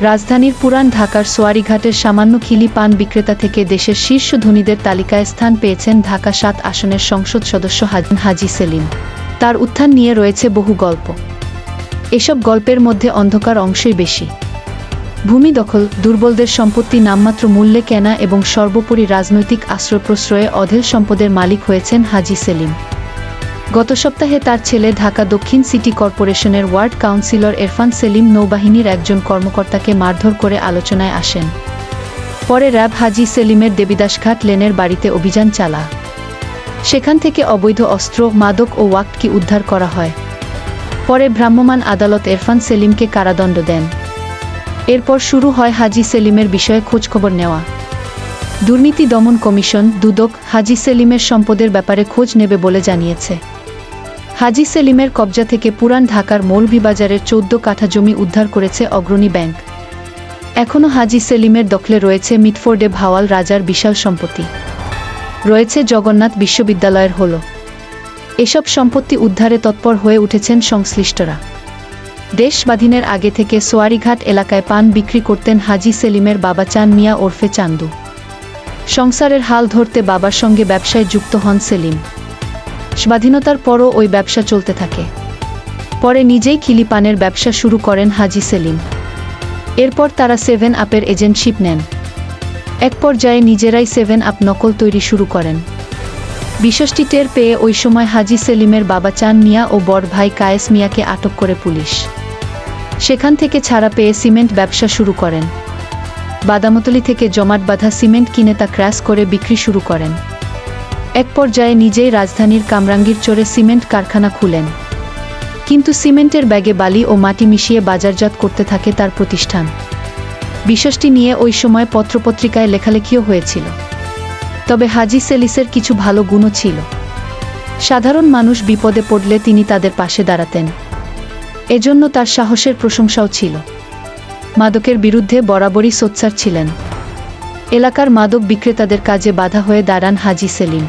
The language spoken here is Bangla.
রাজধানীর পুরান ঢাকার সোয়ারীঘাটের সামান্য খিলি পান বিক্রেতা থেকে দেশের শীর্ষ ধনীদের তালিকায় স্থান পেয়েছেন ঢাকা ৭ আসনের সংসদ সদস্য হাজী সেলিম। তার উত্থান নিয়ে রয়েছে বহু গল্প। এসব গল্পের মধ্যে অন্ধকার অংশই বেশি। ভূমি দখল, দুর্বলদের সম্পত্তি নামমাত্র মূল্যে কেনা এবং সর্বোপরি রাজনৈতিক আশ্রয়-প্রশ্রয়ে অঢেল সম্পদের মালিক হয়েছেন হাজী সেলিম। গত সপ্তাহে তার ছেলে ঢাকা দক্ষিণ সিটি কর্পোরেশনের ওয়ার্ড কাউন্সিলর এরফান সেলিম নৌবাহিনীর একজন কর্মকর্তাকে মারধর করে আলোচনায় আসেন। পরে র্যাব হাজী সেলিমের দেবীদাসঘাট লেনের বাড়িতে অভিযান চালা। সেখান থেকে অবৈধ অস্ত্র, মাদক ও ওয়াক্টকি উদ্ধার করা হয়। পরে ভ্রাম্যমাণ আদালত এরফান সেলিমকে কারাদণ্ড দেন। এরপর শুরু হয় হাজী সেলিমের বিষয়ে খোঁজখবর নেওয়া। দুর্নীতি দমন কমিশন দুদক হাজী সেলিমের সম্পদের ব্যাপারে খোঁজ নেবে বলে জানিয়েছে। হাজী সেলিমের কবজা থেকে পুরান ঢাকার মৌলভীবাজারের ১৪ কাঠা জমি উদ্ধার করেছে অগ্রণী ব্যাংক। এখনও হাজী সেলিমের দখলে রয়েছে মিটফোর্ডে ভাওয়াল রাজার বিশাল সম্পত্তি, রয়েছে জগন্নাথ বিশ্ববিদ্যালয়ের হল। এসব সম্পত্তি উদ্ধারে তৎপর হয়ে উঠেছেন সংশ্লিষ্টরা। দেশ স্বাধীনের আগে থেকে সোয়ারীঘাট এলাকায় পান বিক্রি করতেন হাজী সেলিমের বাবা চান মিয়া ওরফে চান্দু। সংসারের হাল ধরতে বাবার সঙ্গে ব্যবসায় যুক্ত হন সেলিম। স্বাধীনতার পরও ওই ব্যবসা চলতে থাকে। পরে নিজেই খিলি পানের ব্যবসা শুরু করেন হাজী সেলিম। এরপর তারা 7 আপের এজেন্টশিপ নেন। এক পর্যায়ে নিজেরাই 7 আপ নকল তৈরি শুরু করেন। বিষয়টি টের পেয়ে ওই সময় হাজী সেলিমের বাবা চান মিয়া ও বড় ভাই কায়েস মিয়াকে আটক করে পুলিশ। সেখান থেকে ছাড়া পেয়ে সিমেন্ট ব্যবসা শুরু করেন। বাদামতলী থেকে জমাট বাঁধা সিমেন্ট কিনে তা ক্র্যাশ করে বিক্রি শুরু করেন। এক পর্যায়ে নিজেই রাজধানীর কামরাঙ্গীর চরে সিমেন্ট কারখানা খুলেন। কিন্তু সিমেন্টের ব্যাগে বালি ও মাটি মিশিয়ে বাজারজাত করতে থাকে তার প্রতিষ্ঠান। বিষয়টি নিয়ে ওই সময় পত্রপত্রিকায় লেখালেখিও হয়েছিল। তবে হাজী সেলিসের কিছু ভালো গুণও ছিল। সাধারণ মানুষ বিপদে পড়লে তিনি তাদের পাশে দাঁড়াতেন। এজন্য তার সাহসের প্রশংসাও ছিল। মাদকের বিরুদ্ধে বরাবরই সোচ্চার ছিলেন। এলাকার মাদক বিক্রেতাদের কাজে বাধা হয়ে দাঁড়ান হাজী সেলিম।